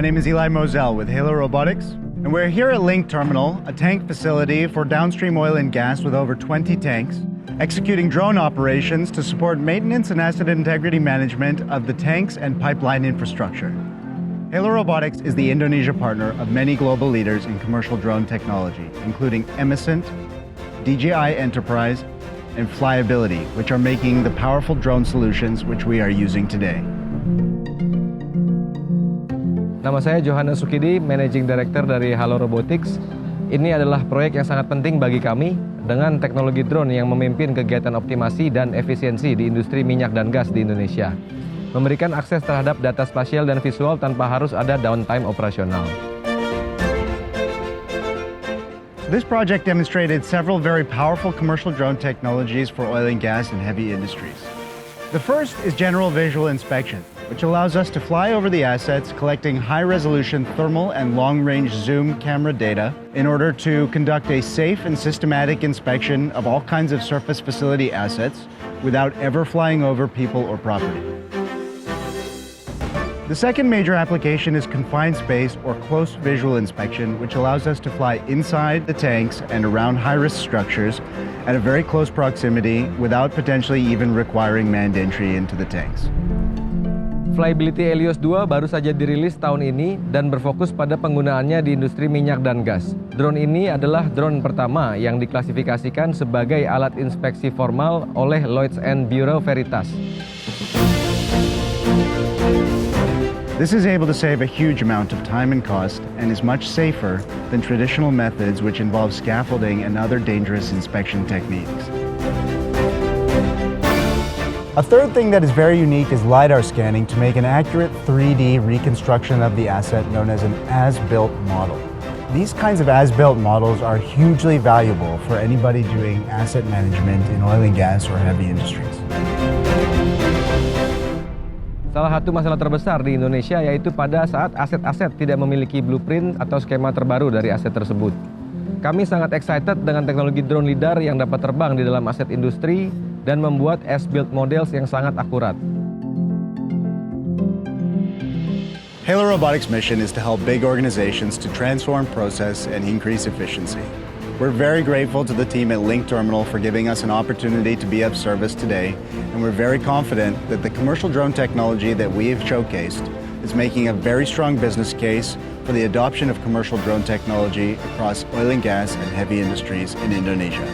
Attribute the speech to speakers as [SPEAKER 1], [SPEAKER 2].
[SPEAKER 1] My name is Eli Moselle with Halo Robotics, and we're here at Link Terminal, a tank facility for downstream oil and gas with over 20 tanks, executing drone operations to support maintenance and asset integrity management of the tanks and pipeline infrastructure. Halo Robotics is the Indonesia partner of many global leaders in commercial drone technology, including Emiscent, DJI Enterprise, and Flyability, which are making the powerful drone solutions which we are using today.
[SPEAKER 2] Nama saya Johannes Sukidi, Managing Director dari Halo Robotics. Ini adalah proyek yang sangat penting bagi kami dengan teknologi drone yang memimpin kegiatan optimasi dan efisiensi di industri minyak dan gas di Indonesia. Memberikan akses terhadap data spasial dan visual tanpa harus ada downtime operasional.
[SPEAKER 1] This project demonstrated several very powerful commercial drone technologies for oil and gas and heavy industries. The first is general visual inspection, which allows us to fly over the assets, collecting high-resolution thermal and long-range zoom camera data in order to conduct a safe and systematic inspection of all kinds of surface facility assets without ever flying over people or property. The second major application is confined space or close visual inspection, which allows us to fly inside the tanks and around high-risk structures at a very close proximity without potentially even requiring manned entry into the tanks.
[SPEAKER 2] Flyability Helios 2 baru saja dirilis tahun ini dan berfokus pada penggunaannya di industri minyak dan gas. Drone ini adalah drone pertama yang diklasifikasikan sebagai alat inspeksi formal oleh Lloyd's and Bureau Veritas.
[SPEAKER 1] This is able to save a huge amount of time and cost and is much safer than traditional methods which involve scaffolding and other dangerous inspection techniques. A third thing that is very unique is LiDAR scanning to make an accurate 3D reconstruction of the asset known as an as-built model. These kinds of as-built models are hugely valuable for anybody doing asset management in oil and gas or heavy industries.
[SPEAKER 2] Salah satu masalah terbesar di Indonesia yaitu pada saat aset-aset tidak memiliki blueprint atau skema terbaru dari aset tersebut. Kami sangat excited dengan teknologi drone LiDAR yang dapat terbang di dalam aset industri dan membuat as-built models yang sangat akurat.
[SPEAKER 1] Halo Robotics' mission is to help big organizations to transform process and increase efficiency. We're very grateful to the team at Link Terminal for giving us an opportunity to be of service today, and we're very confident that the commercial drone technology that we have showcased is making a very strong business case for the adoption of commercial drone technology across oil and gas and heavy industries in Indonesia.